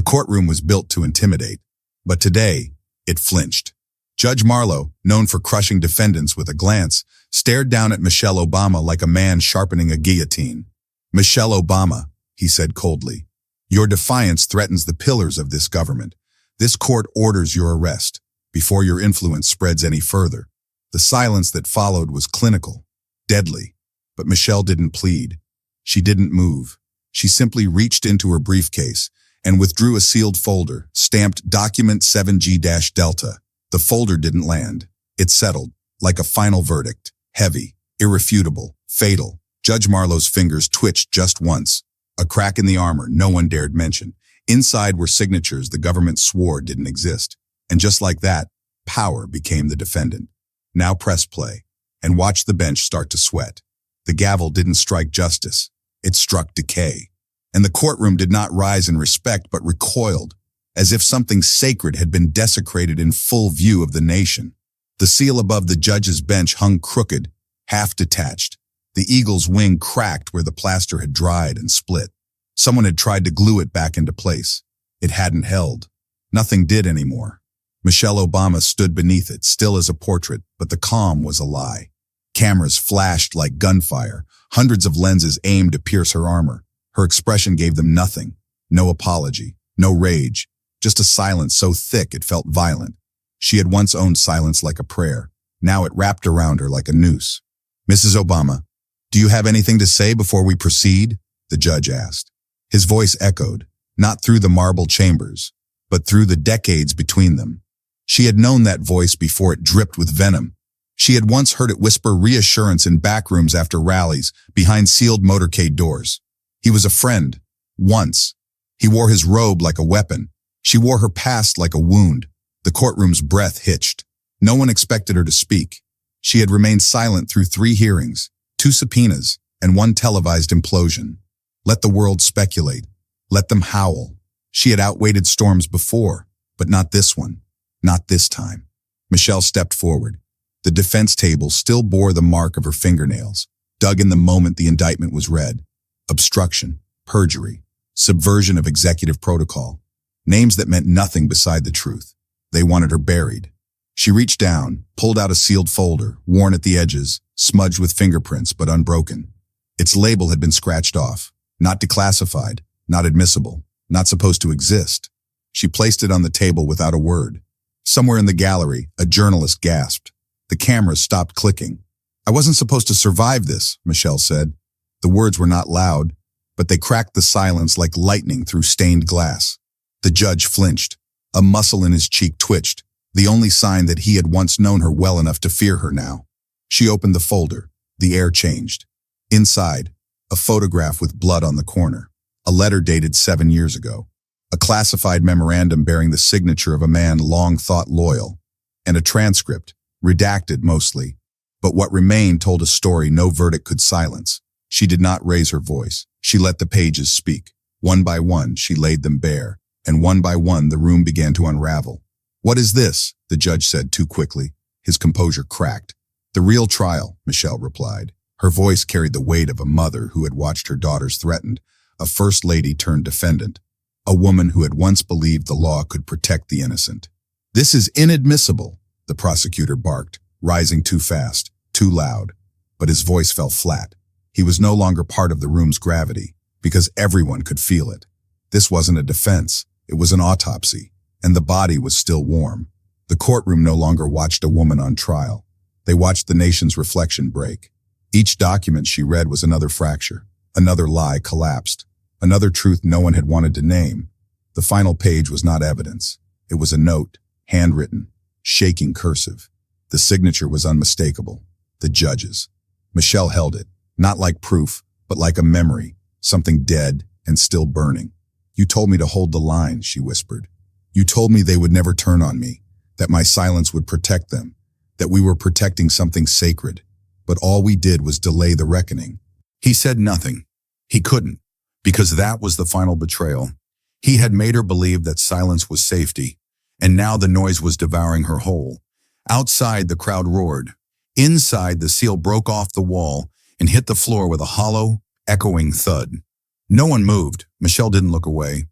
courtroom was built to intimidate, but today, it flinched. Judge Marlowe, known for crushing defendants with a glance, stared down at Michelle Obama like a man sharpening a guillotine. "Michelle Obama," he said coldly, "your defiance threatens the pillars of this government. This court orders your arrest, before your influence spreads any further." The silence that followed was clinical, deadly, but Michelle didn't plead. She didn't move. She simply reached into her briefcase and withdrew a sealed folder, stamped Document 7G-Delta. The folder didn't land. It settled, like a final verdict, heavy, irrefutable, fatal. Judge Marlowe's fingers twitched just once, a crack in the armor no one dared mention. Inside were signatures the government swore didn't exist. And just like that, power became the defendant. Now press play, and watch the bench start to sweat. The gavel didn't strike justice. It struck decay. And the courtroom did not rise in respect but recoiled, as if something sacred had been desecrated in full view of the nation. The seal above the judge's bench hung crooked, half detached. The eagle's wing cracked where the plaster had dried and split. Someone had tried to glue it back into place. It hadn't held. Nothing did anymore. Michelle Obama stood beneath it, still as a portrait, but the calm was a lie. Cameras flashed like gunfire, hundreds of lenses aimed to pierce her armor. Her expression gave them nothing. No apology, no rage, just a silence so thick it felt violent. She had once owned silence like a prayer. Now it wrapped around her like a noose. "Mrs. Obama, do you have anything to say before we proceed?" the judge asked. His voice echoed, not through the marble chambers, but through the decades between them. She had known that voice before it dripped with venom. She had once heard it whisper reassurance in back rooms after rallies, behind sealed motorcade doors. He was a friend, once. He wore his robe like a weapon. She wore her past like a wound. The courtroom's breath hitched. No one expected her to speak. She had remained silent through 3 hearings, 2 subpoenas, and 1 televised implosion. Let the world speculate. Let them howl. She had outwaited storms before, but not this one. Not this time. Michelle stepped forward. The defense table still bore the mark of her fingernails, dug in the moment the indictment was read. Obstruction, perjury, subversion of executive protocol. Names that meant nothing beside the truth. They wanted her buried. She reached down, pulled out a sealed folder, worn at the edges, smudged with fingerprints but unbroken. Its label had been scratched off. Not declassified, not admissible, not supposed to exist. She placed it on the table without a word. Somewhere in the gallery, a journalist gasped. The cameras stopped clicking. "I wasn't supposed to survive this," Michelle said. The words were not loud, but they cracked the silence like lightning through stained glass. The judge flinched. A muscle in his cheek twitched, the only sign that he had once known her well enough to fear her now. She opened the folder. The air changed. Inside, a photograph with blood on the corner. A letter dated 7 years ago. A classified memorandum bearing the signature of a man long thought loyal. And a transcript, redacted mostly. But what remained told a story no verdict could silence. She did not raise her voice. She let the pages speak. One by one, she laid them bare. And one by one, the room began to unravel. "What is this?" the judge said too quickly. His composure cracked. "The real trial," Michelle replied. Her voice carried the weight of a mother who had watched her daughters threatened, a first lady turned defendant, a woman who had once believed the law could protect the innocent. "This is inadmissible," the prosecutor barked, rising too fast, too loud. But his voice fell flat. He was no longer part of the room's gravity, because everyone could feel it. This wasn't a defense, it was an autopsy, and the body was still warm. The courtroom no longer watched a woman on trial. They watched the nation's reflection break. Each document she read was another fracture, another lie collapsed, another truth no one had wanted to name. The final page was not evidence. It was a note, handwritten, shaking cursive. The signature was unmistakable. The judge's. Michelle held it, not like proof, but like a memory, something dead and still burning. "You told me to hold the line," she whispered. "You told me they would never turn on me, that my silence would protect them, that we were protecting something sacred. But all we did was delay the reckoning." He said nothing. He couldn't, because that was the final betrayal. He had made her believe that silence was safety, and now the noise was devouring her whole. Outside, the crowd roared. Inside, the seal broke off the wall and hit the floor with a hollow, echoing thud. No one moved. Michelle didn't look away.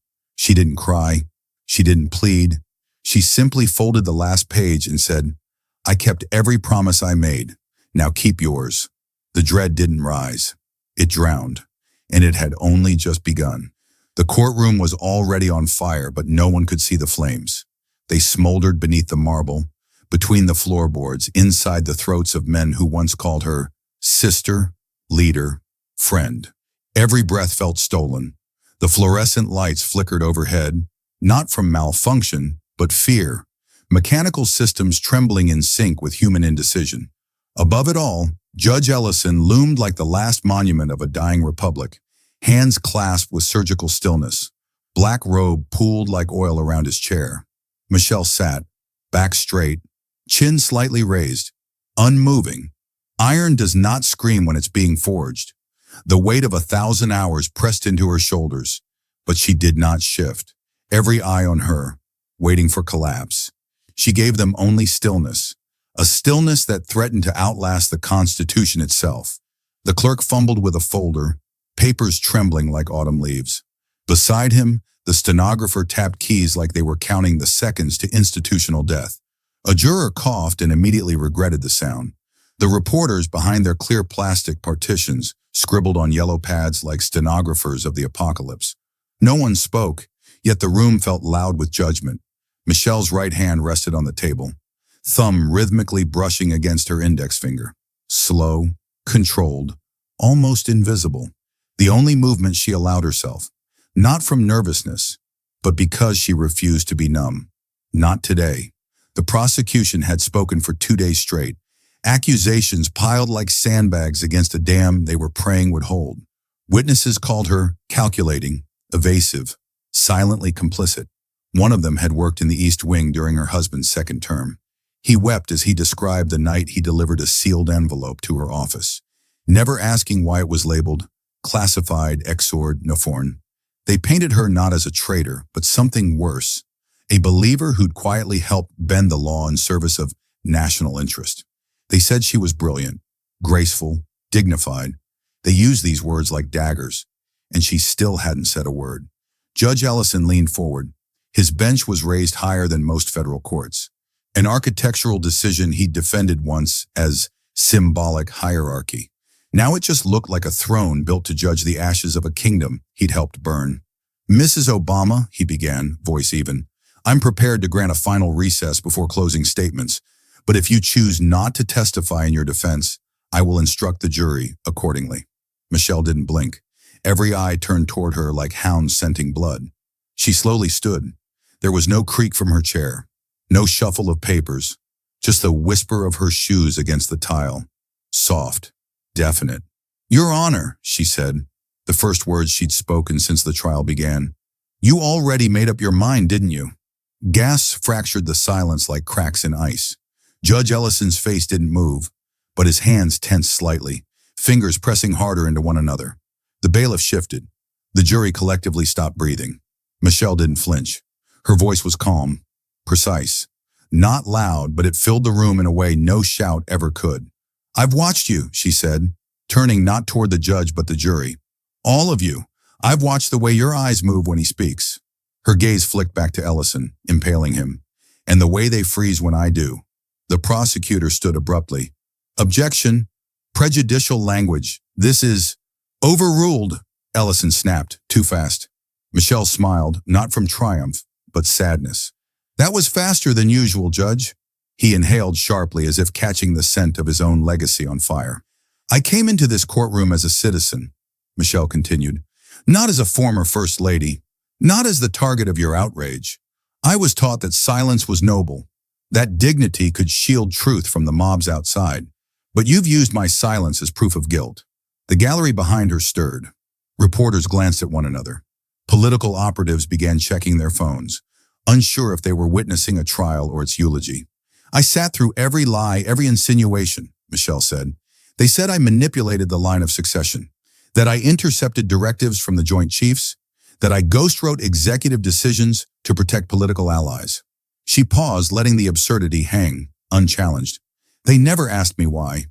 She didn't cry. She didn't plead. She simply folded the last page and said, "I kept every promise I made. Now keep yours." The dread didn't rise. It drowned, and it had only just begun. The courtroom was already on fire, but no one could see the flames. They smoldered beneath the marble, between the floorboards, inside the throats of men who once called her sister, leader, friend. Every breath felt stolen. The fluorescent lights flickered overhead, not from malfunction, but fear. Mechanical systems trembling in sync with human indecision. Above it all, Judge Ellison loomed like the last monument of a dying republic, hands clasped with surgical stillness, black robe pooled like oil around his chair. Michelle sat, back straight, chin slightly raised, unmoving. Iron does not scream when it's being forged. The weight of 1,000 hours pressed into her shoulders, but she did not shift. Every eye on her, waiting for collapse. She gave them only stillness, a stillness that threatened to outlast the Constitution itself. The clerk fumbled with a folder, papers trembling like autumn leaves. Beside him, the stenographer tapped keys like they were counting the seconds to institutional death. A juror coughed and immediately regretted the sound. The reporters behind their clear plastic partitions scribbled on yellow pads like stenographers of the apocalypse. No one spoke, yet the room felt loud with judgment. Michelle's right hand rested on the table, thumb rhythmically brushing against her index finger. Slow, controlled, almost invisible. The only movement she allowed herself, not from nervousness, but because she refused to be numb. Not today. The prosecution had spoken for 2 days straight, accusations piled like sandbags against a dam they were praying would hold. Witnesses called her calculating, evasive, silently complicit. One of them had worked in the East Wing during her husband's second term. He wept as he described the night he delivered a sealed envelope to her office, never asking why it was labeled classified exord noforn. They painted her not as a traitor, but something worse, a believer who'd quietly helped bend the law in service of national interest. They said she was brilliant, graceful, dignified. They used these words like daggers, and she still hadn't said a word. Judge Ellison leaned forward. His bench was raised higher than most federal courts, an architectural decision he'd defended once as symbolic hierarchy. Now it just looked like a throne built to judge the ashes of a kingdom he'd helped burn. "Mrs. Obama," he began, voice even, "I'm prepared to grant a final recess before closing statements, but if you choose not to testify in your defense, I will instruct the jury accordingly." Michelle didn't blink. Every eye turned toward her like hounds scenting blood. She slowly stood. There was no creak from her chair, no shuffle of papers, just the whisper of her shoes against the tile. Soft, definite. "Your Honor," she said, the first words she'd spoken since the trial began. "You already made up your mind, didn't you?" Gasps fractured the silence like cracks in ice. Judge Ellison's face didn't move, but his hands tensed slightly, fingers pressing harder into one another. The bailiff shifted. The jury collectively stopped breathing. Michelle didn't flinch. Her voice was calm, precise. Not loud, but it filled the room in a way no shout ever could. "I've watched you," she said, turning not toward the judge but the jury. "All of you. I've watched the way your eyes move when he speaks." Her gaze flicked back to Ellison, impaling him. "And the way they freeze when I do." The prosecutor stood abruptly. "Objection. Prejudicial language. This is..." "Overruled," Ellison snapped, too fast. Michelle smiled, not from triumph, but sadness. "That was faster than usual, Judge." He inhaled sharply as if catching the scent of his own legacy on fire. "I came into this courtroom as a citizen," Michelle continued, "not as a former First Lady, not as the target of your outrage. I was taught that silence was noble, that dignity could shield truth from the mobs outside. But you've used my silence as proof of guilt." The gallery behind her stirred. Reporters glanced at one another. Political operatives began checking their phones, unsure if they were witnessing a trial or its eulogy. "I sat through every lie, every insinuation," Michelle said. "They said I manipulated the line of succession, that I intercepted directives from the Joint Chiefs, that I ghostwrote executive decisions to protect political allies." She paused, letting the absurdity hang, unchallenged. "They never asked me why."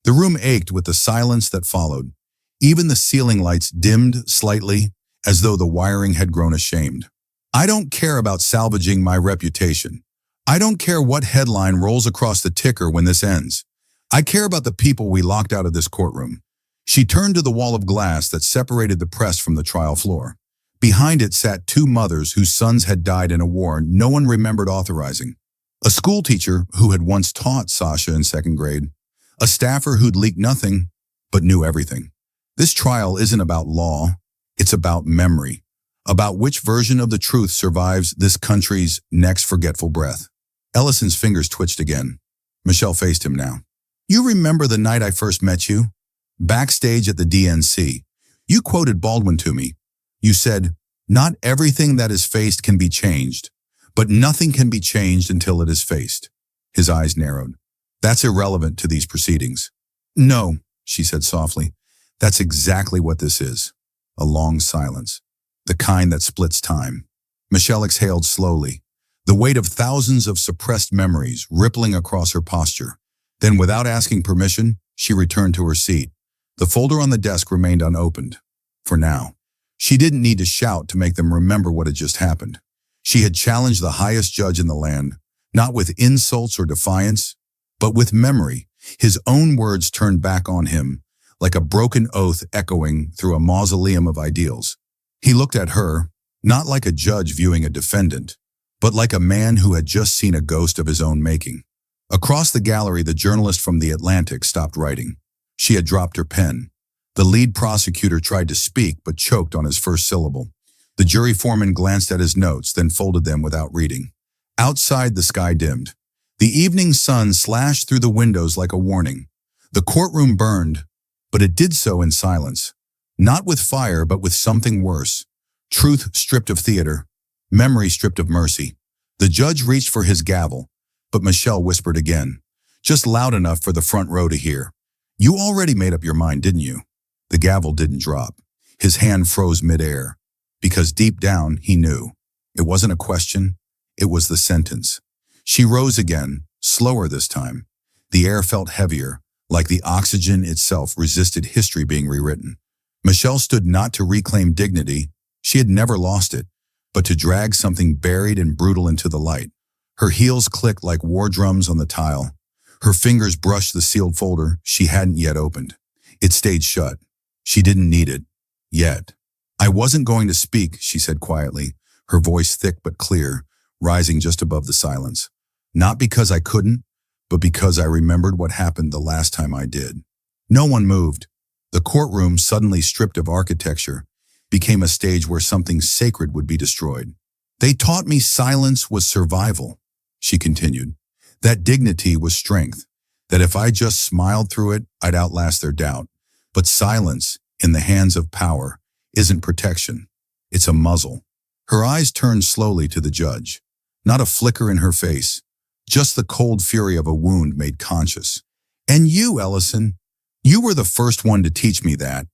The room ached with the silence that followed. Even the ceiling lights dimmed slightly, as though the wiring had grown ashamed. I don't care about salvaging my reputation. I don't care what headline rolls across the ticker when this ends. I care about the people we locked out of this courtroom. She turned to the wall of glass that separated the press from the trial floor. Behind it sat two mothers whose sons had died in a war no one remembered authorizing. A schoolteacher who had once taught Sasha in second grade. A staffer who'd leaked nothing, but knew everything. This trial isn't about law, it's about memory. About which version of the truth survives this country's next forgetful breath. Ellison's fingers twitched again. Michelle faced him now. You remember the night I first met you? Backstage at the DNC. You quoted Baldwin to me. You said, "Not everything that is faced can be changed, but nothing can be changed until it is faced." His eyes narrowed. That's irrelevant to these proceedings. No, she said softly. That's exactly what this is. A long silence. The kind that splits time. Michelle exhaled slowly, the weight of thousands of suppressed memories rippling across her posture. Then, without asking permission, she returned to her seat. The folder on the desk remained unopened. For now. She didn't need to shout to make them remember what had just happened. She had challenged the highest judge in the land, not with insults or defiance, but with memory, his own words turned back on him, like a broken oath echoing through a mausoleum of ideals. He looked at her, not like a judge viewing a defendant, but like a man who had just seen a ghost of his own making. Across the gallery, the journalist from The Atlantic stopped writing. She had dropped her pen. The lead prosecutor tried to speak, but choked on his first syllable. The jury foreman glanced at his notes, then folded them without reading. Outside, the sky dimmed. The evening sun slashed through the windows like a warning. The courtroom burned, but it did so in silence. Not with fire, but with something worse. Truth stripped of theater. Memory stripped of mercy. The judge reached for his gavel, but Michelle whispered again, just loud enough for the front row to hear. You already made up your mind, didn't you? The gavel didn't drop. His hand froze midair, because deep down he knew. It wasn't a question, it was the sentence. She rose again, slower this time. The air felt heavier, like the oxygen itself resisted history being rewritten. Michelle stood not to reclaim dignity, she had never lost it, but to drag something buried and brutal into the light. Her heels clicked like war drums on the tile. Her fingers brushed the sealed folder she hadn't yet opened. It stayed shut. She didn't need it. Yet. I wasn't going to speak, she said quietly, her voice thick but clear, rising just above the silence. Not because I couldn't, but because I remembered what happened the last time I did. No one moved. The courtroom, suddenly stripped of architecture, became a stage where something sacred would be destroyed. They taught me silence was survival, she continued. That dignity was strength, that if I just smiled through it, I'd outlast their doubt. But silence, in the hands of power, isn't protection. It's a muzzle. Her eyes turned slowly to the judge. Not a flicker in her face, just the cold fury of a wound made conscious. And you, Ellison, you were the first one to teach me that.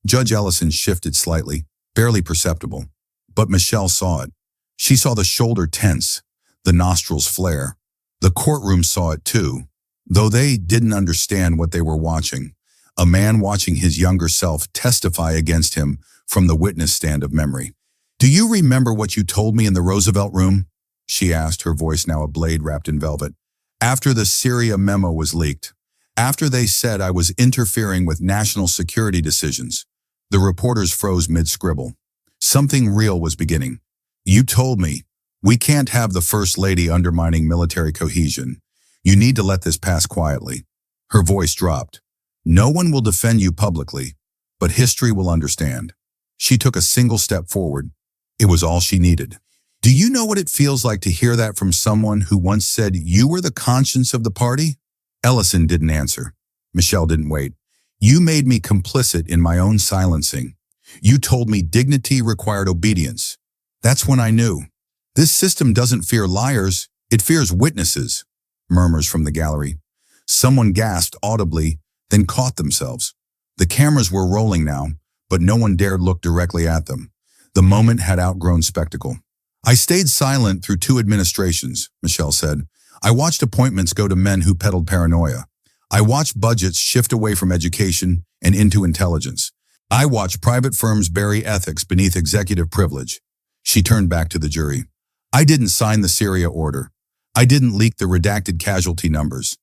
Judge Ellison shifted slightly, barely perceptible. But Michelle saw it. She saw the shoulder tense, the nostrils flare. The courtroom saw it too, though they didn't understand what they were watching. A man watching his younger self testify against him from the witness stand of memory. Do you remember what you told me in the Roosevelt room? She asked, her voice now a blade wrapped in velvet. After the Syria memo was leaked, after they said I was interfering with national security decisions, the reporters froze mid-scribble. Something real was beginning. You told me, we can't have the First Lady undermining military cohesion. You need to let this pass quietly. Her voice dropped. No one will defend you publicly, but history will understand. She took a single step forward. It was all she needed. Do you know what it feels like to hear that from someone who once said you were the conscience of the party? Ellison didn't answer. Michelle didn't wait. You made me complicit in my own silencing. You told me dignity required obedience. That's when I knew. This system doesn't fear liars, it fears witnesses. Murmurs from the gallery. Someone gasped audibly, then caught themselves. The cameras were rolling now, but no one dared look directly at them. The moment had outgrown spectacle. I stayed silent through 2 administrations, Michelle said. I watched appointments go to men who peddled paranoia. I watched budgets shift away from education and into intelligence. I watched private firms bury ethics beneath executive privilege. She turned back to the jury. I didn't sign the Syria order. I didn't leak the redacted casualty numbers.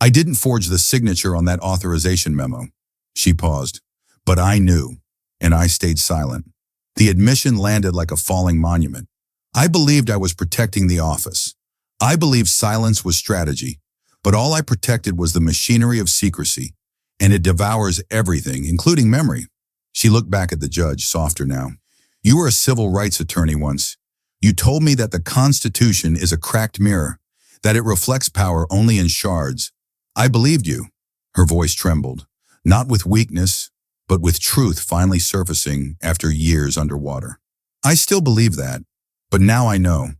I didn't forge the signature on that authorization memo. She paused. But I knew, and I stayed silent. The admission landed like a falling monument. I believed I was protecting the office. I believed silence was strategy, but all I protected was the machinery of secrecy, and it devours everything, including memory. She looked back at the judge, softer now. You were a civil rights attorney once. You told me that the Constitution is a cracked mirror, that it reflects power only in shards. I believed you. Her voice trembled, not with weakness, but with truth finally surfacing after years underwater. I still believe that, but now I know.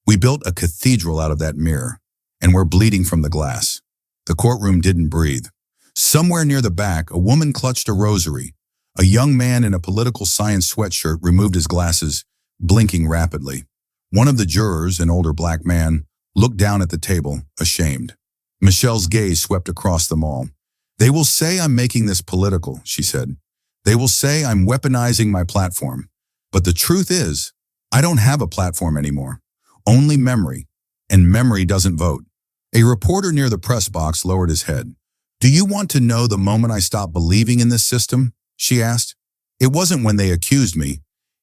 We built a cathedral out of that mirror, and we're bleeding from the glass. The courtroom didn't breathe. Somewhere near the back, a woman clutched a rosary. A young man in a political science sweatshirt removed his glasses, blinking rapidly. One of the jurors, an older black man, looked down at the table, ashamed. Michelle's gaze swept across them all. They will say I'm making this political, she said. They will say I'm weaponizing my platform. But the truth is, I don't have a platform anymore. Only memory. And memory doesn't vote. A reporter near the press box lowered his head. Do you want to know the moment I stopped believing in this system? She asked. It wasn't when they accused me.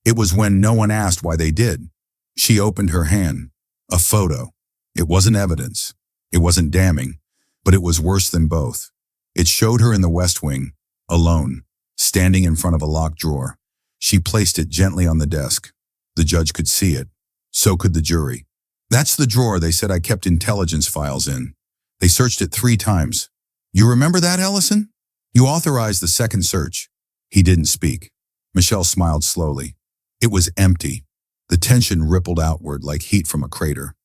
It was when no one asked why they did. She opened her hand. A photo. It wasn't evidence. It wasn't damning. But it was worse than both. It showed her in the West Wing, alone, standing in front of a locked drawer. She placed it gently on the desk. The judge could see it. So could the jury. That's the drawer they said I kept intelligence files in. They searched it 3 times. You remember that, Ellison? You authorized the second search. He didn't speak. Michelle smiled slowly. It was empty. The tension rippled outward like heat from a crater.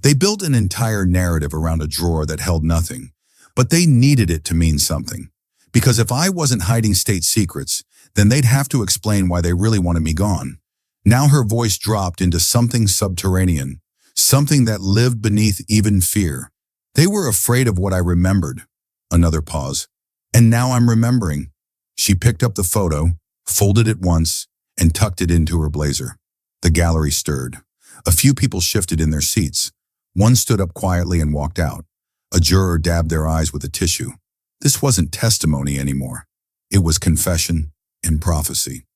They built an entire narrative around a drawer that held nothing, but they needed it to mean something. Because if I wasn't hiding state secrets, then they'd have to explain why they really wanted me gone. Now her voice dropped into something subterranean, something that lived beneath even fear. They were afraid of what I remembered. Another pause. And now I'm remembering. She picked up the photo, folded it once, and tucked it into her blazer. The gallery stirred. A few people shifted in their seats. One stood up quietly and walked out. A juror dabbed their eyes with a tissue. This wasn't testimony anymore. It was confession and prophecy.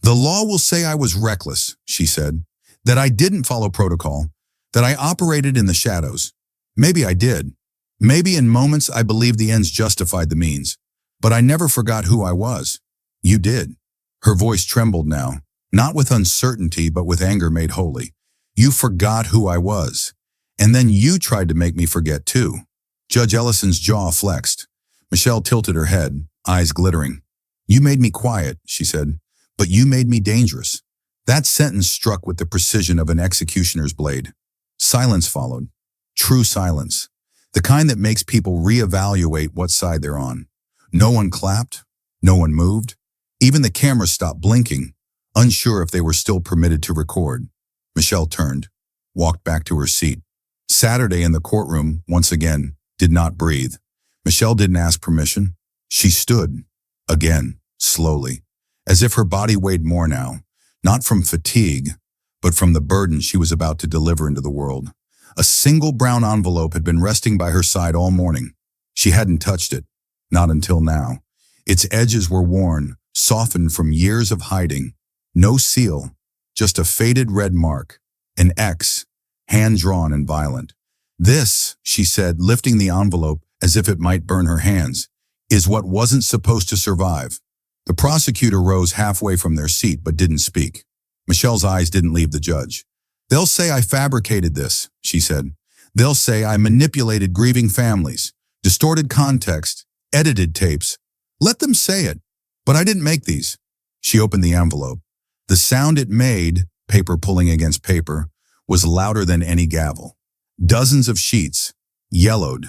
The law will say I was reckless, she said, that I didn't follow protocol, that I operated in the shadows. Maybe I did. Maybe in moments I believed the ends justified the means. But I never forgot who I was. You did. Her voice trembled now, not with uncertainty but with anger made holy. You forgot who I was. And then you tried to make me forget too. Judge Ellison's jaw flexed. Michelle tilted her head, eyes glittering. You made me quiet, she said, but you made me dangerous. That sentence struck with the precision of an executioner's blade. Silence followed. True silence. The kind that makes people reevaluate what side they're on. No one clapped. No one moved. Even the camera stopped blinking, unsure if they were still permitted to record. Michelle turned, walked back to her seat. Saturday in the courtroom, once again, did not breathe. Michelle didn't ask permission. She stood, again, slowly, as if her body weighed more now, not from fatigue, but from the burden she was about to deliver into the world. A single brown envelope had been resting by her side all morning. She hadn't touched it, not until now. Its edges were worn, softened from years of hiding. No seal, just a faded red mark, an X, hand-drawn and violent. This, she said, lifting the envelope as if it might burn her hands, is what wasn't supposed to survive. The prosecutor rose halfway from their seat but didn't speak. Michelle's eyes didn't leave the judge. They'll say I fabricated this, she said. They'll say I manipulated grieving families, distorted context, edited tapes. Let them say it. But I didn't make these. She opened the envelope. The sound it made, paper pulling against paper, was louder than any gavel. Dozens of sheets, yellowed,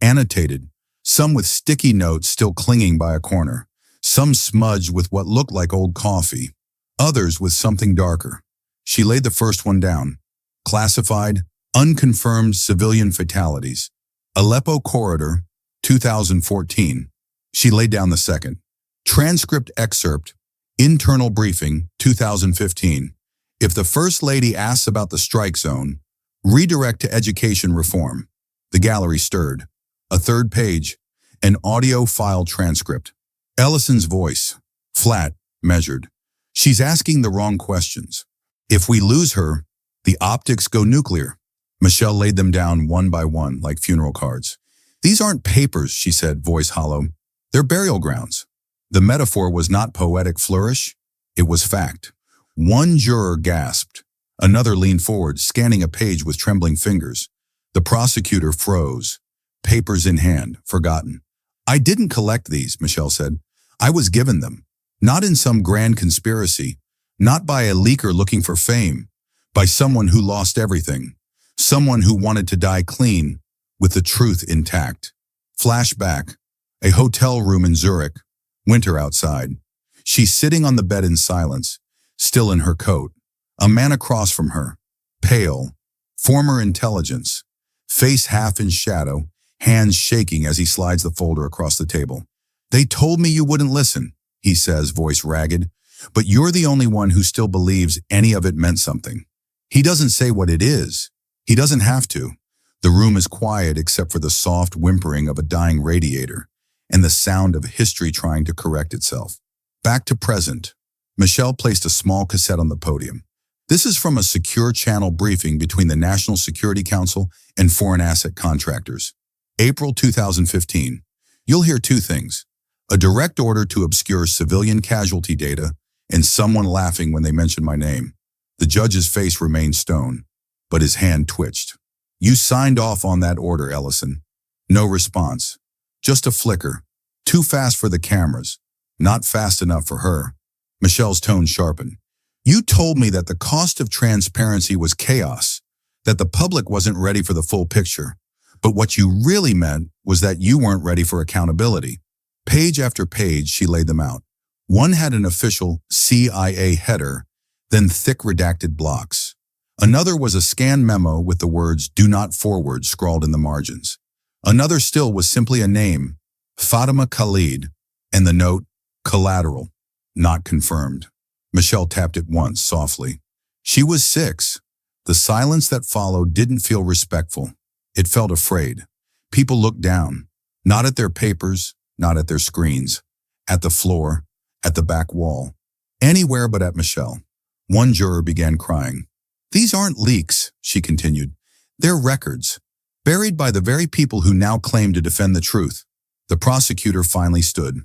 annotated, some with sticky notes still clinging by a corner, some smudged with what looked like old coffee, others with something darker. She laid the first one down. Classified, unconfirmed civilian fatalities. Aleppo Corridor, 2014. She laid down the second. Transcript excerpt, internal briefing, 2015. If the First Lady asks about the strike zone, redirect to education reform. The gallery stirred. A third page, an audio file transcript. Ellison's voice, flat, measured. She's asking the wrong questions. If we lose her, the optics go nuclear. Michelle laid them down one by one like funeral cards. These aren't papers, she said, voice hollow. They're burial grounds. The metaphor was not poetic flourish. It was fact. One juror gasped. Another leaned forward, scanning a page with trembling fingers. The prosecutor froze, papers in hand, forgotten. I didn't collect these, Michelle said. I was given them. Not in some grand conspiracy. Not by a leaker looking for fame. By someone who lost everything. Someone who wanted to die clean, with the truth intact. Flashback. A hotel room in Zurich. Winter outside. She's sitting on the bed in silence, still in her coat. A man across from her. Pale. Former intelligence. Face half in shadow, hands shaking as he slides the folder across the table. They told me you wouldn't listen, he says, voice ragged. But you're the only one who still believes any of it meant something. He doesn't say what it is. He doesn't have to. The room is quiet except for the soft whimpering of a dying radiator and the sound of history trying to correct itself. Back to present. Michelle placed a small cassette on the podium. This is from a secure channel briefing between the National Security Council and foreign asset contractors. April 2015. You'll hear two things. A direct order to obscure civilian casualty data and someone laughing when they mention my name. The judge's face remained stone, but his hand twitched. You signed off on that order, Ellison. No response. Just a flicker. Too fast for the cameras. Not fast enough for her. Michelle's tone sharpened. You told me that the cost of transparency was chaos, that the public wasn't ready for the full picture. But what you really meant was that you weren't ready for accountability. Page after page, she laid them out. One had an official CIA header, then thick redacted blocks. Another was a scanned memo with the words "Do not forward" scrawled in the margins. Another still was simply a name, Fatima Khalid, and the note, collateral, not confirmed. Michelle tapped it once, softly. She was 6. The silence that followed didn't feel respectful. It felt afraid. People looked down, not at their papers, not at their screens, at the floor, at the back wall, anywhere but at Michelle. One juror began crying. These aren't leaks, she continued. They're records, buried by the very people who now claim to defend the truth. The prosecutor finally stood.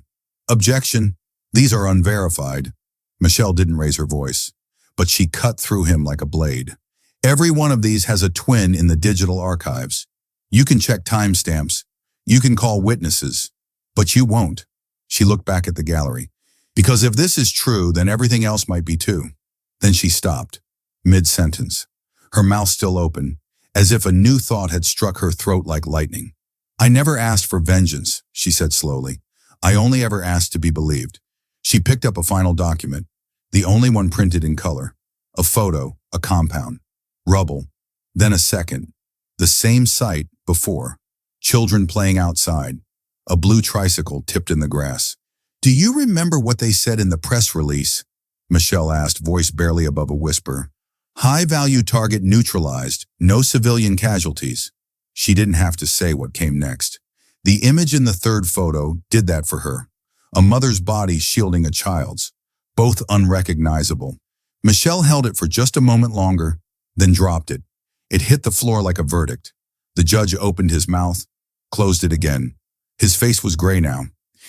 Objection. These are unverified. Michelle didn't raise her voice, but she cut through him like a blade. Every one of these has a twin in the digital archives. You can check timestamps. You can call witnesses. But you won't. She looked back at the gallery. Because if this is true, then everything else might be too. Then she stopped, mid-sentence, her mouth still open, as if a new thought had struck her throat like lightning. I never asked for vengeance, she said slowly. I only ever asked to be believed. She picked up a final document, the only one printed in color. A photo, a compound, rubble, then a second. The same site before. Children playing outside. A blue tricycle tipped in the grass. Do you remember what they said in the press release? Michelle asked, voice barely above a whisper. High-value target neutralized, no civilian casualties. She didn't have to say what came next. The image in the third photo did that for her. A mother's body shielding a child's, both unrecognizable. Michelle held it for just a moment longer, then dropped it. It hit the floor like a verdict. The judge opened his mouth, closed it again. His face was gray now.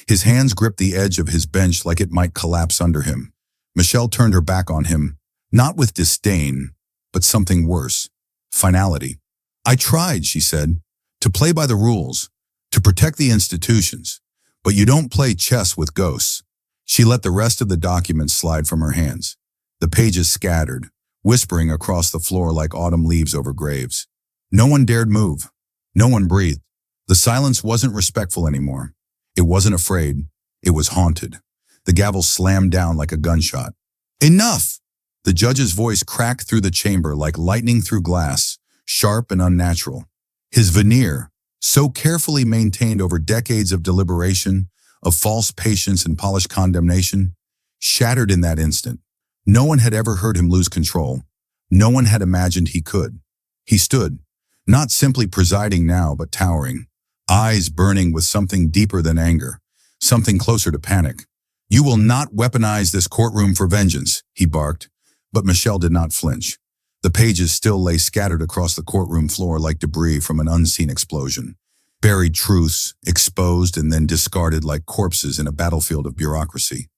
His hands gripped the edge of his bench like it might collapse under him. Michelle turned her back on him, not with disdain, but something worse. Finality. I tried, she said, to play by the rules, to protect the institutions. But you don't play chess with ghosts. She let the rest of the document slide from her hands. The pages scattered, whispering across the floor like autumn leaves over graves. No one dared move. No one breathed. The silence wasn't respectful anymore. It wasn't afraid. It was haunted. The gavel slammed down like a gunshot. Enough! The judge's voice cracked through the chamber like lightning through glass, sharp and unnatural. His veneer, so carefully maintained over decades of deliberation, of false patience and polished condemnation, shattered in that instant. No one had ever heard him lose control. No one had imagined he could. He stood, not simply presiding now, but towering, eyes burning with something deeper than anger, something closer to panic. "You will not weaponize this courtroom for vengeance," he barked, but Michelle did not flinch. The pages still lay scattered across the courtroom floor like debris from an unseen explosion. Buried truths, exposed and then discarded like corpses in a battlefield of bureaucracy.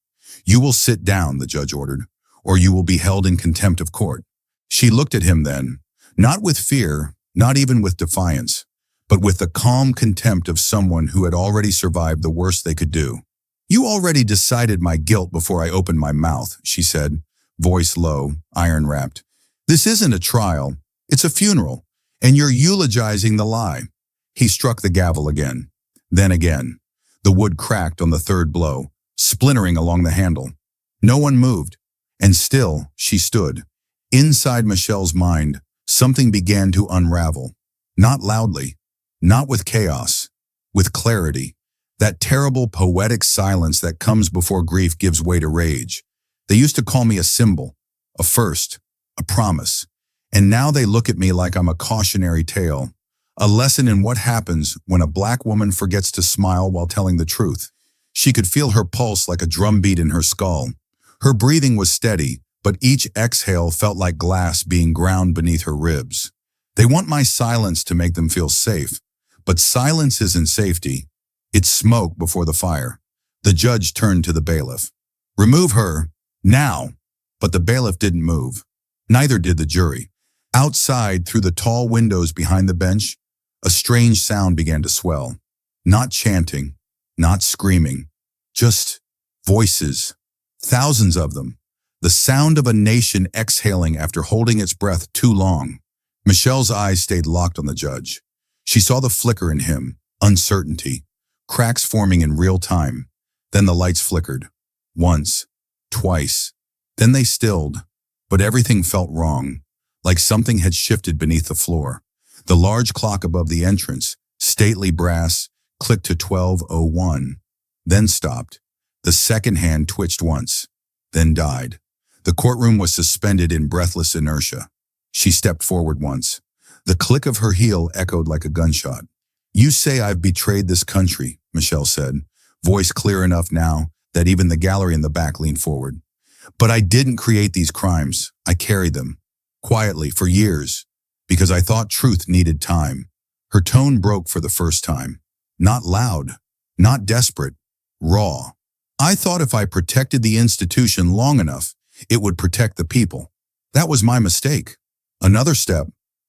"You will sit down," the judge ordered, "or you will be held in contempt of court." She looked at him then, not with fear, not even with defiance, but with the calm contempt of someone who had already survived the worst they could do. "You already decided my guilt before I opened my mouth," she said, voice low, iron-wrapped. "This isn't a trial, it's a funeral, and you're eulogizing the lie." He struck the gavel again, then again. The wood cracked on the third blow, splintering along the handle. No one moved, and still she stood. Inside Michelle's mind, something began to unravel. Not loudly, not with chaos, with clarity. That terrible poetic silence that comes before grief gives way to rage. They used to call me a symbol, a first, a promise. And now they look at me like I'm a cautionary tale, a lesson in what happens when a black woman forgets to smile while telling the truth. She could feel her pulse like a drumbeat in her skull. Her breathing was steady, but each exhale felt like glass being ground beneath her ribs. They want my silence to make them feel safe, but silence isn't safety. It's smoke before the fire. The judge turned to the bailiff. "Remove her, now." But the bailiff didn't move. Neither did the jury. Outside, through the tall windows behind the bench, a strange sound began to swell. Not chanting, not screaming, just voices. Thousands of them. The sound of a nation exhaling after holding its breath too long. Michelle's eyes stayed locked on the judge. She saw the flicker in him, uncertainty, cracks forming in real time. Then the lights flickered. Once, twice. Then they stilled, but everything felt wrong, like something had shifted beneath the floor. The large clock above the entrance, stately brass, clicked to 12:01, then stopped. The second hand twitched once, then died. The courtroom was suspended in breathless inertia. She stepped forward once. The click of her heel echoed like a gunshot. "You say I've betrayed this country," Michelle said, voice clear enough now that even the gallery in the back leaned forward. "But I didn't create these crimes. I carried them, quietly, for years, because I thought truth needed time." Her tone broke for the first time. Not loud, not desperate, raw. "I thought if I protected the institution long enough, it would protect the people. That was my mistake." Another step,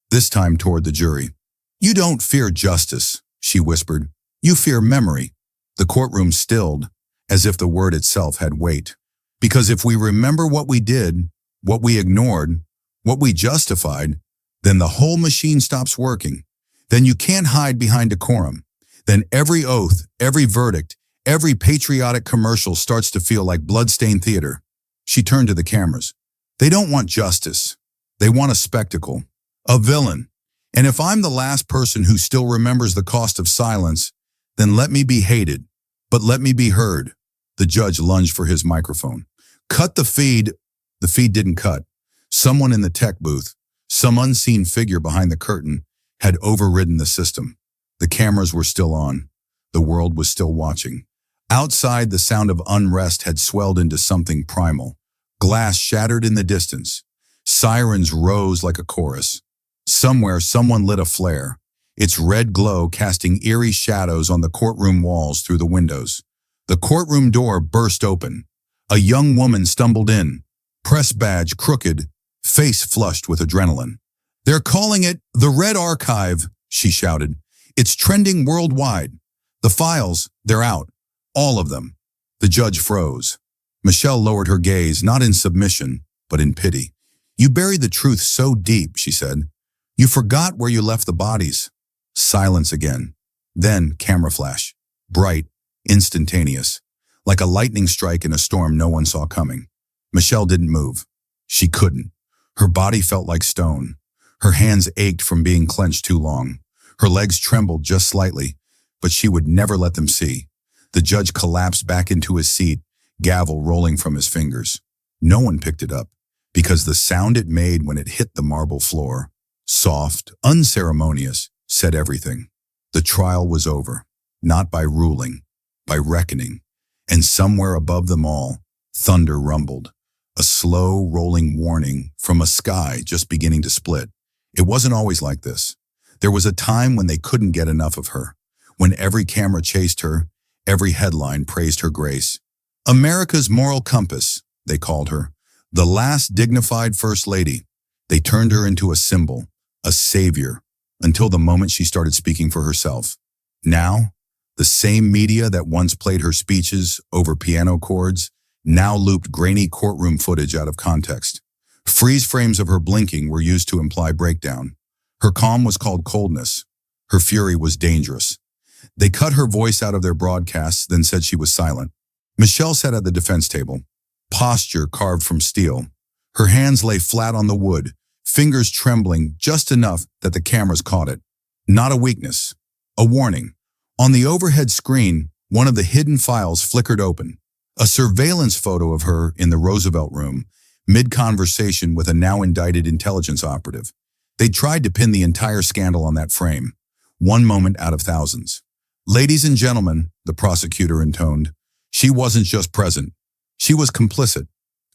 this time toward the jury. "You don't fear justice," she whispered. "You fear memory." The courtroom stilled, as if the word itself had weight. "Because if we remember what we did, what we ignored, what we justified, then the whole machine stops working. Then you can't hide behind decorum. Then every oath, every verdict, every patriotic commercial starts to feel like bloodstained theater." She turned to the cameras. "They don't want justice. They want a spectacle, a villain. And if I'm the last person who still remembers the cost of silence, then let me be hated, but let me be heard." The judge lunged for his microphone. "Cut the feed." The feed didn't cut. Someone in the tech booth, some unseen figure behind the curtain, had overridden the system. The cameras were still on. The world was still watching. Outside, the sound of unrest had swelled into something primal. Glass shattered in the distance. Sirens rose like a chorus. Somewhere, someone lit a flare, its red glow casting eerie shadows on the courtroom walls through the windows. The courtroom door burst open. A young woman stumbled in, press badge crooked, face flushed with adrenaline. "They're calling it the Red Archive," she shouted. "It's trending worldwide. The files, they're out. All of them." The judge froze. Michelle lowered her gaze, not in submission, but in pity. "You buried the truth so deep," she said. "You forgot where you left the bodies." Silence again. Then camera flash. Bright, instantaneous. Like a lightning strike in a storm no one saw coming. Michelle didn't move. She couldn't. Her body felt like stone. Her hands ached from being clenched too long. Her legs trembled just slightly, but she would never let them see. The judge collapsed back into his seat, gavel rolling from his fingers. No one picked it up because the sound it made when it hit the marble floor, soft, unceremonious, said everything. The trial was over, not by ruling, by reckoning. And somewhere above them all, thunder rumbled, a slow rolling warning from a sky just beginning to split. It wasn't always like this. There was a time when they couldn't get enough of her, when every camera chased her, every headline praised her grace. America's moral compass, they called her, the last dignified First Lady. They turned her into a symbol, a savior, until the moment she started speaking for herself. Now, the same media that once played her speeches over piano chords now looped grainy courtroom footage out of context. Freeze frames of her blinking were used to imply breakdown. Her calm was called coldness. Her fury was dangerous. They cut her voice out of their broadcasts, then said she was silent. Michelle sat at the defense table, posture carved from steel. Her hands lay flat on the wood, fingers trembling just enough that the cameras caught it. Not a weakness, a warning. On the overhead screen, one of the hidden files flickered open. A surveillance photo of her in the Roosevelt room, mid-conversation with a now-indicted intelligence operative. They tried to pin the entire scandal on that frame, one moment out of thousands. Ladies and gentlemen, the prosecutor intoned, she wasn't just present. She was complicit.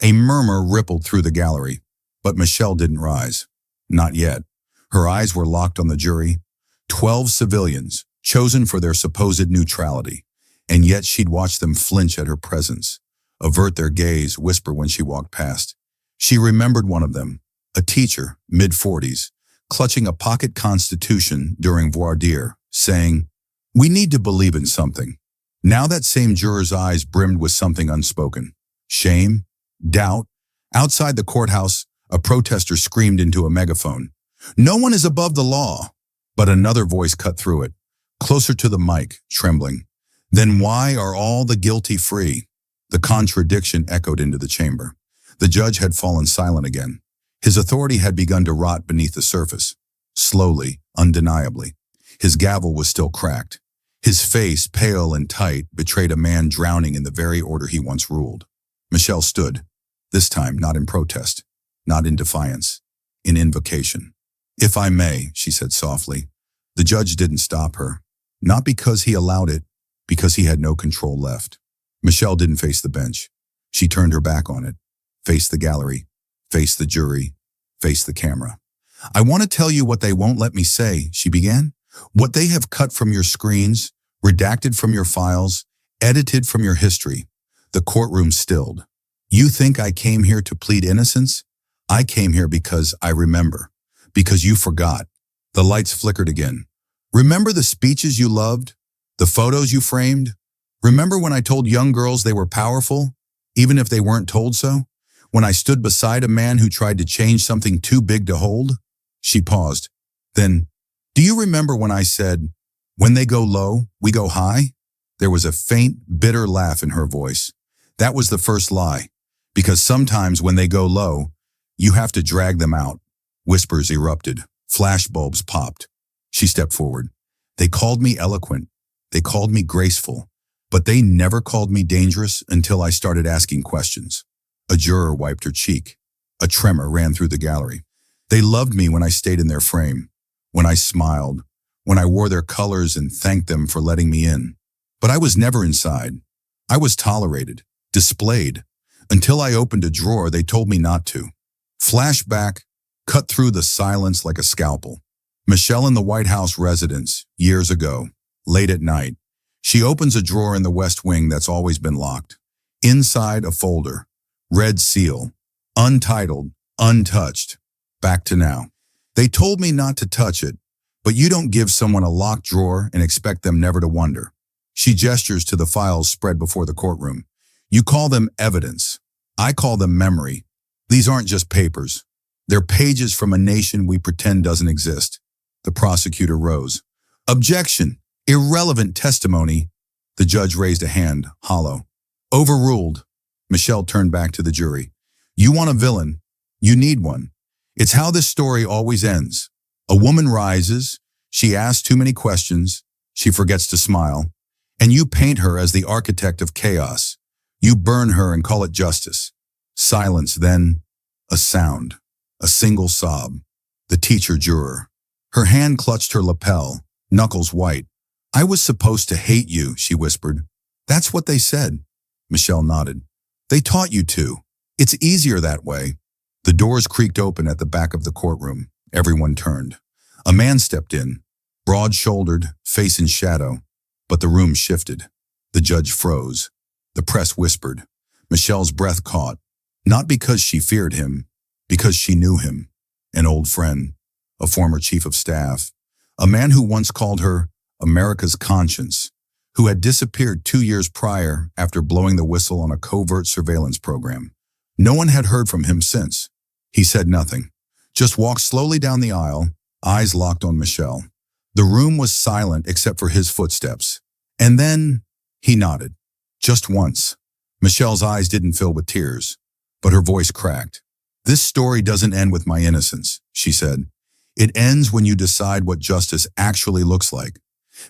A murmur rippled through the gallery, but Michelle didn't rise. Not yet. Her eyes were locked on the jury. 12 civilians, chosen for their supposed neutrality, and yet she'd watch them flinch at her presence, avert their gaze, whisper when she walked past. She remembered one of them, a teacher, mid-40s, clutching a pocket constitution during voir dire, saying, "We need to believe in something." Now that same juror's eyes brimmed with something unspoken. Shame, doubt. Outside the courthouse, a protester screamed into a megaphone, "No one is above the law." But another voice cut through it, closer to the mic, trembling. "Then why are all the guilty free?" The contradiction echoed into the chamber. The judge had fallen silent again. His authority had begun to rot beneath the surface. Slowly, undeniably. His gavel was still cracked. His face, pale and tight, betrayed a man drowning in the very order he once ruled. Michelle stood, this time not in protest, not in defiance, in invocation. "If I may," she said softly. The judge didn't stop her, not because he allowed it, because he had no control left. Michelle didn't face the bench. She turned her back on it, faced the gallery, faced the jury, faced the camera. "I want to tell you what they won't let me say," she began. "What they have cut from your screens, redacted from your files, edited from your history." The courtroom stilled. "You think I came here to plead innocence? I came here because I remember, because you forgot." The lights flickered again. "Remember the speeches you loved? The photos you framed? Remember when I told young girls they were powerful, even if they weren't told so? When I stood beside a man who tried to change something too big to hold?" She paused. "Then, do you remember when I said, 'When they go low, we go high'?" There was a faint, bitter laugh in her voice. "That was the first lie, because sometimes when they go low, you have to drag them out." Whispers erupted. Flashbulbs popped. She stepped forward. "They called me eloquent. They called me graceful. But they never called me dangerous until I started asking questions." A juror wiped her cheek. A tremor ran through the gallery. "They loved me when I stayed in their frame, when I smiled, when I wore their colors and thanked them for letting me in. But I was never inside. I was tolerated, displayed. Until I opened a drawer, they told me not to." Flashback cut through the silence like a scalpel. Michelle in the White House residence, years ago, late at night. She opens a drawer in the West Wing that's always been locked. Inside, a folder, red seal, untitled, untouched. Back to now. "They told me not to touch it, but you don't give someone a locked drawer and expect them never to wonder." She gestures to the files spread before the courtroom. "You call them evidence. I call them memory. These aren't just papers. They're pages from a nation we pretend doesn't exist." The prosecutor rose. "Objection! Irrelevant testimony." The judge raised a hand, hollow. "Overruled." Michelle turned back to the jury. "You want a villain. You need one. It's how this story always ends. A woman rises, she asks too many questions, she forgets to smile, and you paint her as the architect of chaos. You burn her and call it justice. Silence, then a sound, a single sob. The teacher juror. Her hand clutched her lapel, knuckles white. "I was supposed to hate you," she whispered. "That's what they said." Michelle nodded. "They taught you to. It's easier that way." The doors creaked open at the back of the courtroom. Everyone turned. A man stepped in, broad-shouldered, face in shadow. But the room shifted. The judge froze. The press whispered. Michelle's breath caught. Not because she feared him, because she knew him. An old friend, a former chief of staff, a man who once called her America's conscience, who had disappeared 2 years prior after blowing the whistle on a covert surveillance program. No one had heard from him since. He said nothing, just walked slowly down the aisle, eyes locked on Michelle. The room was silent except for his footsteps. And then he nodded, just once. Michelle's eyes didn't fill with tears, but her voice cracked. "This story doesn't end with my innocence," she said. "It ends when you decide what justice actually looks like.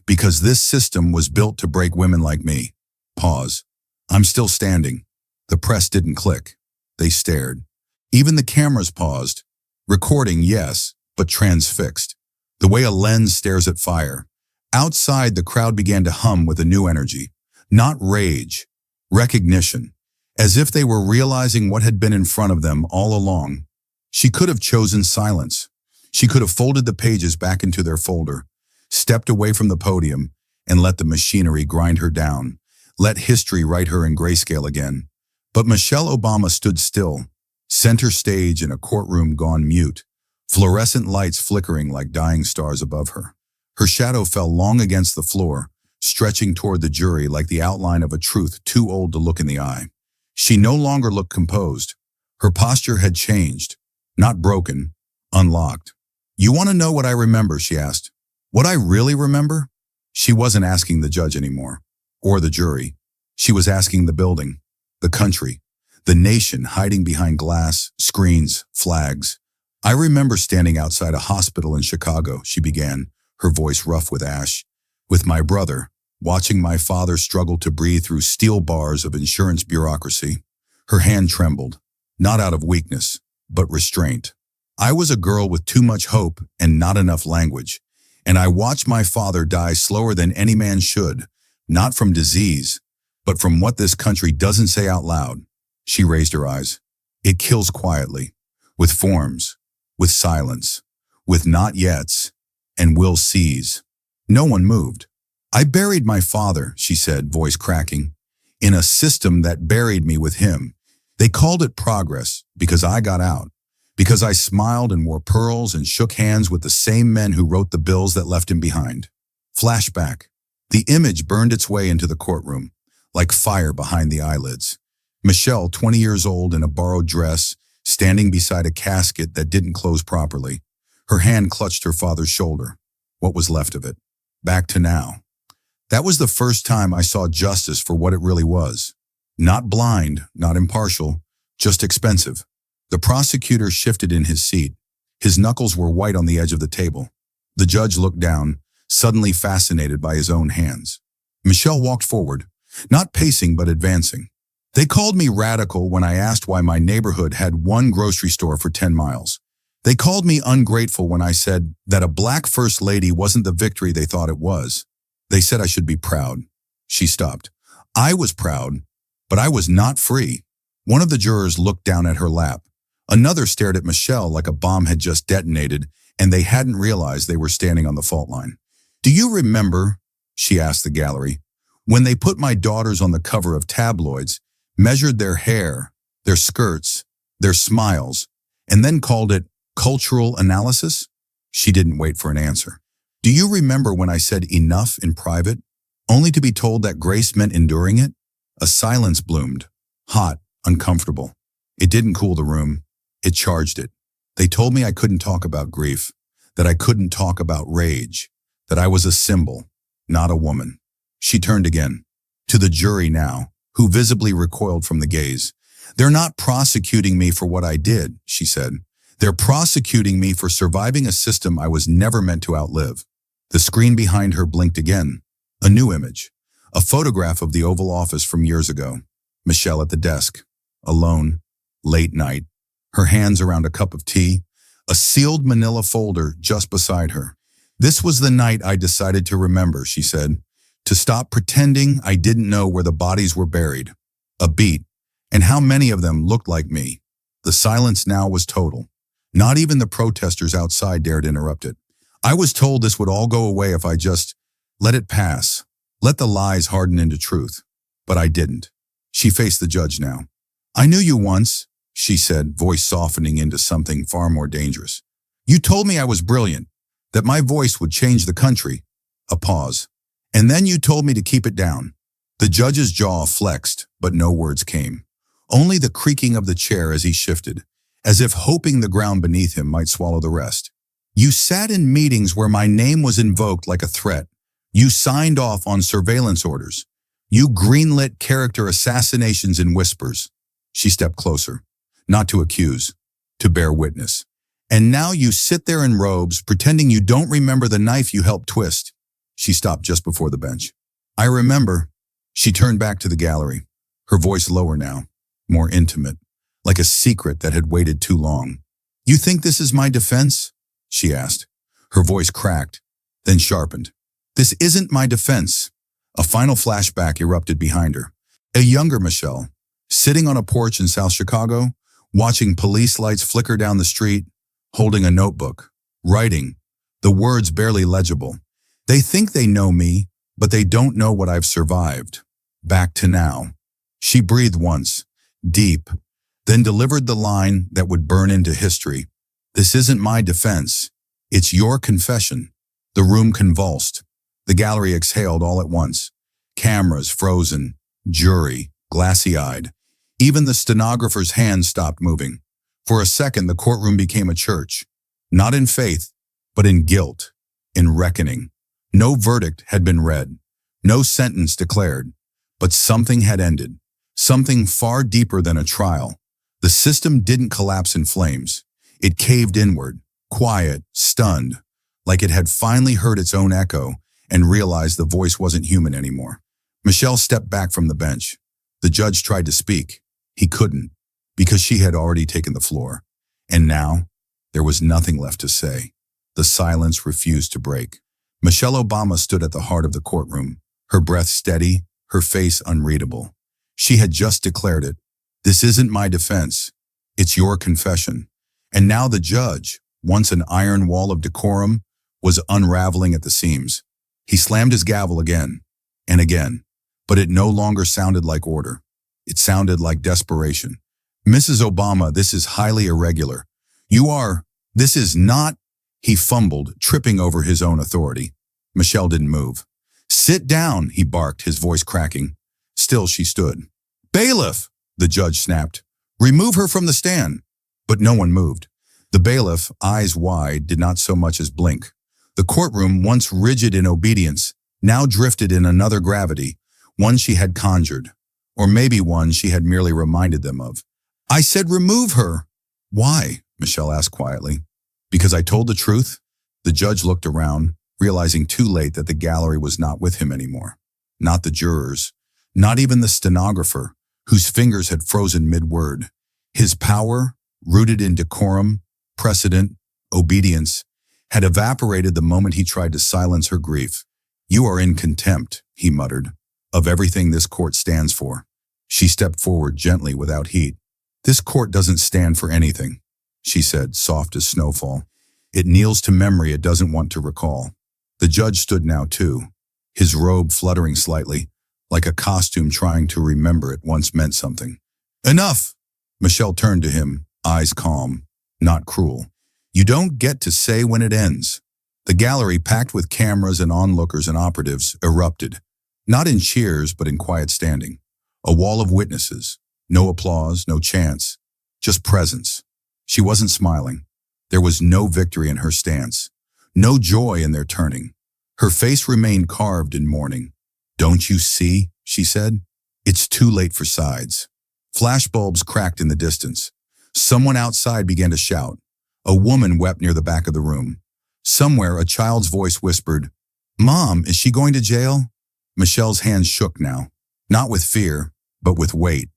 Because this system was built to break women like me." Pause. I'm still standing. The press didn't click. They stared. Even the cameras paused. Recording, yes, but transfixed. The way a lens stares at fire. Outside, the crowd began to hum with a new energy. Not rage, recognition. As if they were realizing what had been in front of them all along. She could have chosen silence. She could have folded the pages back into their folder, stepped away from the podium, and let the machinery grind her down. Let history write her in grayscale again. But Michelle Obama stood still, center stage in a courtroom gone mute, fluorescent lights flickering like dying stars above her. Her shadow fell long against the floor, stretching toward the jury like the outline of a truth too old to look in the eye. She no longer looked composed. Her posture had changed, not broken, unlocked. "You want to know what I remember?" she asked. "What I really remember?" She wasn't asking the judge anymore, or the jury. She was asking the building, the country, the nation hiding behind glass, screens, flags. "I remember standing outside a hospital in Chicago," she began, her voice rough with ash, "with my brother, watching my father struggle to breathe through steel bars of insurance bureaucracy." Her hand trembled, not out of weakness, but restraint. "I was a girl with too much hope and not enough language, and I watched my father die slower than any man should, not from disease, but from what this country doesn't say out loud." She raised her eyes. "It kills quietly, with forms, with silence, with not yets, and will sees." No one moved. "I buried my father," she said, voice cracking, "in a system that buried me with him. They called it progress because I got out, because I smiled and wore pearls and shook hands with the same men who wrote the bills that left him behind." Flashback. The image burned its way into the courtroom, like fire behind the eyelids. Michelle, 20 years old in a borrowed dress, standing beside a casket that didn't close properly. Her hand clutched her father's shoulder. What was left of it? Back to now. That was the first time I saw justice for what it really was. Not blind, not impartial, just expensive. The prosecutor shifted in his seat. His knuckles were white on the edge of the table. The judge looked down, suddenly fascinated by his own hands. Michelle walked forward, not pacing but advancing. "They called me radical when I asked why my neighborhood had one grocery store for 10 miles. They called me ungrateful when I said that a black first lady wasn't the victory they thought it was. They said I should be proud." She stopped. "I was proud, but I was not free." One of the jurors looked down at her lap. Another stared at Michelle like a bomb had just detonated and they hadn't realized they were standing on the fault line. "Do you remember," she asked the gallery, "when they put my daughters on the cover of tabloids, measured their hair, their skirts, their smiles, and then called it cultural analysis?" She didn't wait for an answer. "Do you remember when I said enough in private, only to be told that grace meant enduring it?" A silence bloomed, hot, uncomfortable. It didn't cool the room. It charged it. "They told me I couldn't talk about grief, that I couldn't talk about rage, that I was a symbol, not a woman." She turned again, to the jury now, who visibly recoiled from the gaze. "They're not prosecuting me for what I did," she said. "They're prosecuting me for surviving a system I was never meant to outlive." The screen behind her blinked again. A new image. A photograph of the Oval Office from years ago. Michelle at the desk. Alone. Late night, her hands around a cup of tea, a sealed manila folder just beside her. This was the night I decided to remember, she said, to stop pretending I didn't know where the bodies were buried. A beat, and how many of them looked like me. The silence now was total. Not even the protesters outside dared interrupt it. I was told this would all go away if I just let it pass, let the lies harden into truth. But I didn't. She faced the judge now. I knew you once, she said, voice softening into something far more dangerous. You told me I was brilliant, that my voice would change the country. A pause. And then you told me to keep it down. The judge's jaw flexed, but no words came. Only the creaking of the chair as he shifted, as if hoping the ground beneath him might swallow the rest. You sat in meetings where my name was invoked like a threat. You signed off on surveillance orders. You greenlit character assassinations in whispers. She stepped closer, not to accuse, to bear witness. And now you sit there in robes, pretending you don't remember the knife you helped twist. She stopped just before the bench. I remember. She turned back to the gallery, her voice lower now, more intimate, like a secret that had waited too long. You think this is my defense? She asked. Her voice cracked, then sharpened. This isn't my defense. A final flashback erupted behind her. A younger Michelle, sitting on a porch in South Chicago, watching police lights flicker down the street, holding a notebook, writing, the words barely legible. They think they know me, but they don't know what I've survived. Back to now. She breathed once, deep, then delivered the line that would burn into history. This isn't my defense. It's your confession. The room convulsed. The gallery exhaled all at once. Cameras frozen, jury glassy-eyed. Even the stenographer's hands stopped moving. For a second, the courtroom became a church. Not in faith, but in guilt, in reckoning. No verdict had been read. No sentence declared. But something had ended. Something far deeper than a trial. The system didn't collapse in flames. It caved inward, quiet, stunned, like it had finally heard its own echo and realized the voice wasn't human anymore. Michelle stepped back from the bench. The judge tried to speak. He couldn't, because she had already taken the floor. And now, there was nothing left to say. The silence refused to break. Michelle Obama stood at the heart of the courtroom, her breath steady, her face unreadable. She had just declared it. This isn't my defense. It's your confession. And now the judge, once an iron wall of decorum, was unraveling at the seams. He slammed his gavel again and again, but it no longer sounded like order. It sounded like desperation. Mrs. Obama, this is highly irregular. This is not, he fumbled, tripping over his own authority. Michelle didn't move. Sit down, he barked, his voice cracking. Still she stood. Bailiff, the judge snapped. Remove her from the stand. But no one moved. The bailiff, eyes wide, did not so much as blink. The courtroom, once rigid in obedience, now drifted in another gravity, one she had conjured, or maybe one she had merely reminded them of. I said remove her. Why? Michelle asked quietly. Because I told the truth? The judge looked around, realizing too late that the gallery was not with him anymore. Not the jurors, not even the stenographer, whose fingers had frozen mid-word. His power, rooted in decorum, precedent, obedience, had evaporated the moment he tried to silence her grief. You are in contempt, he muttered, of everything this court stands for. She stepped forward gently without heat. This court doesn't stand for anything, she said, soft as snowfall. It kneels to memory it doesn't want to recall. The judge stood now too, his robe fluttering slightly, like a costume trying to remember it once meant something. Enough! Michelle turned to him, eyes calm, not cruel. You don't get to say when it ends. The gallery, packed with cameras and onlookers and operatives, erupted, not in cheers but in quiet standing. A wall of witnesses, no applause, no chants, just presence. She wasn't smiling. There was no victory in her stance, no joy in their turning. Her face remained carved in mourning. Don't you see, she said, it's too late for sides. Flashbulbs cracked in the distance. Someone outside began to shout. A woman wept near the back of the room. Somewhere, a child's voice whispered, Mom, is she going to jail? Michelle's hands shook now, not with fear, but with weight.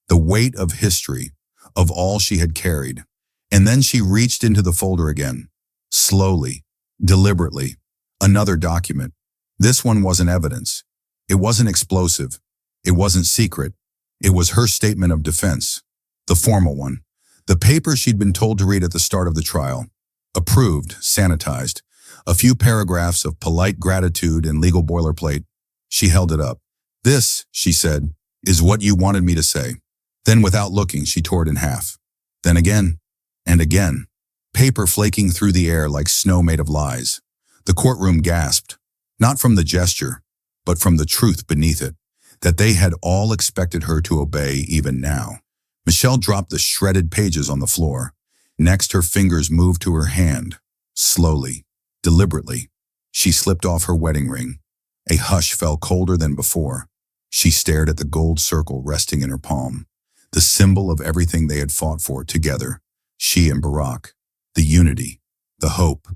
The weight of history, of all she had carried. And then she reached into the folder again. Slowly, deliberately. Another document. This one wasn't evidence. It wasn't explosive. It wasn't secret. It was her statement of defense. The formal one. The paper she'd been told to read at the start of the trial. Approved, sanitized. A few paragraphs of polite gratitude and legal boilerplate. She held it up. "This," she said, "is what you wanted me to say." Then without looking, she tore it in half. Then again, and again. Paper flaking through the air like snow made of lies. The courtroom gasped, not from the gesture, but from the truth beneath it, that they had all expected her to obey even now. Michelle dropped the shredded pages on the floor. Next, her fingers moved to her hand. Slowly, deliberately, she slipped off her wedding ring. A hush fell colder than before. She stared at the gold circle resting in her palm, the symbol of everything they had fought for together, she and Barack. The unity, the hope,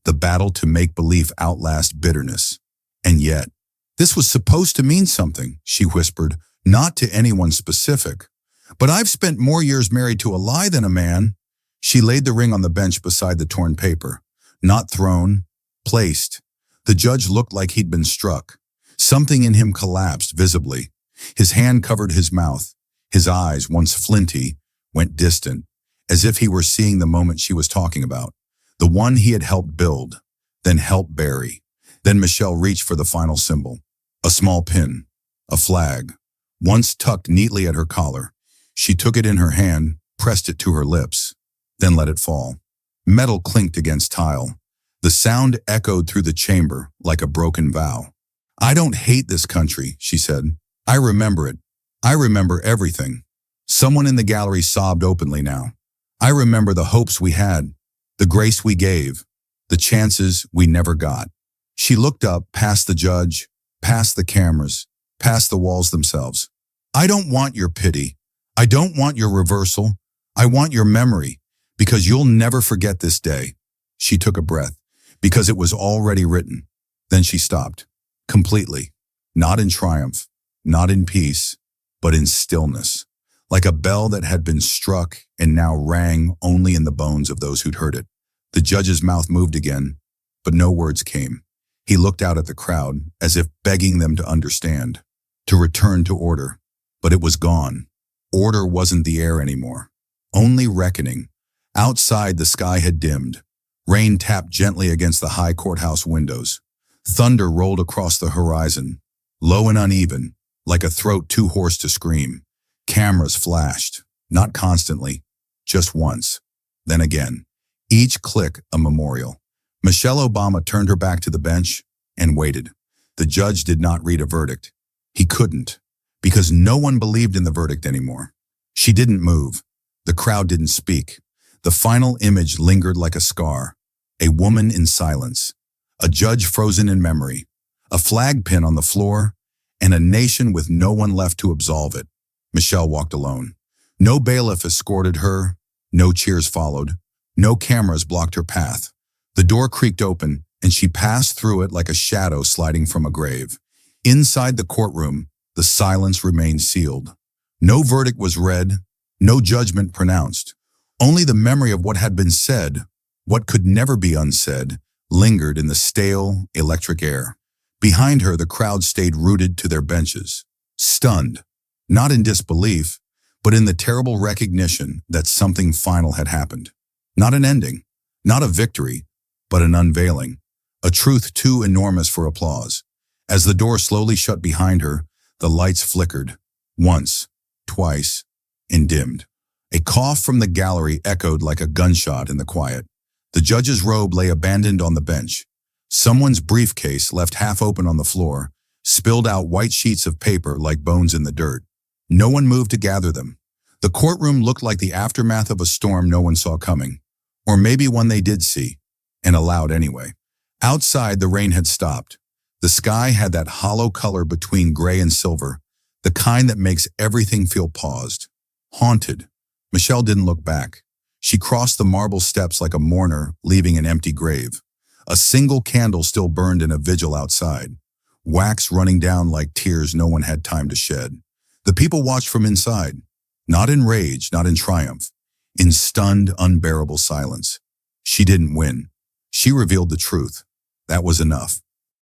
the battle to make belief outlast bitterness. And yet, this was supposed to mean something, she whispered, not to anyone specific. "But I've spent more years married to a lie than a man." She laid the ring on the bench beside the torn paper. Not thrown, placed. The judge looked like he'd been struck. Something in him collapsed visibly. His hand covered his mouth. His eyes, once flinty, went distant, as if he were seeing the moment she was talking about. The one he had helped build, then helped bury. Then Michelle reached for the final symbol. A small pin, a flag, once tucked neatly at her collar. She took it in her hand, pressed it to her lips, then let it fall. Metal clinked against tile. The sound echoed through the chamber like a broken vow. "I don't hate this country," she said. "I remember it. I remember everything." Someone in the gallery sobbed openly now. "I remember the hopes we had, the grace we gave, the chances we never got." She looked up past the judge, past the cameras, past the walls themselves. "I don't want your pity. I don't want your reversal. I want your memory, because you'll never forget this day." She took a breath, because it was already written. Then she stopped, completely, not in triumph, not in peace, but in stillness, like a bell that had been struck and now rang only in the bones of those who'd heard it. The judge's mouth moved again, but no words came. He looked out at the crowd, as if begging them to understand, to return to order. But it was gone. Order wasn't the air anymore. Only reckoning. Outside, the sky had dimmed. Rain tapped gently against the high courthouse windows. Thunder rolled across the horizon, low and uneven, like a throat too hoarse to scream. Cameras flashed, not constantly, just once, then again. Each click a memorial. Michelle Obama turned her back to the bench and waited. The judge did not read a verdict. He couldn't, because no one believed in the verdict anymore. She didn't move. The crowd didn't speak. The final image lingered like a scar. A woman in silence. A judge frozen in memory. A flag pin on the floor, and a nation with no one left to absolve it. Michelle walked alone. No bailiff escorted her. No cheers followed. No cameras blocked her path. The door creaked open, and she passed through it like a shadow sliding from a grave. Inside the courtroom, the silence remained sealed. No verdict was read, no judgment pronounced. Only the memory of what had been said, what could never be unsaid, lingered in the stale, electric air. Behind her, the crowd stayed rooted to their benches, stunned, not in disbelief, but in the terrible recognition that something final had happened. Not an ending, not a victory, but an unveiling, a truth too enormous for applause. As the door slowly shut behind her, the lights flickered, once, twice, and dimmed. A cough from the gallery echoed like a gunshot in the quiet. The judge's robe lay abandoned on the bench. Someone's briefcase, left half open on the floor, spilled out white sheets of paper like bones in the dirt. No one moved to gather them. The courtroom looked like the aftermath of a storm no one saw coming, or maybe one they did see, and allowed anyway. Outside, the rain had stopped. The sky had that hollow color between gray and silver, the kind that makes everything feel paused, haunted. Michelle didn't look back. She crossed the marble steps like a mourner leaving an empty grave. A single candle still burned in a vigil outside, wax running down like tears no one had time to shed. The people watched from inside, Not in rage, not in triumph. In stunned, unbearable silence. She didn't win. She revealed the truth. That was enough.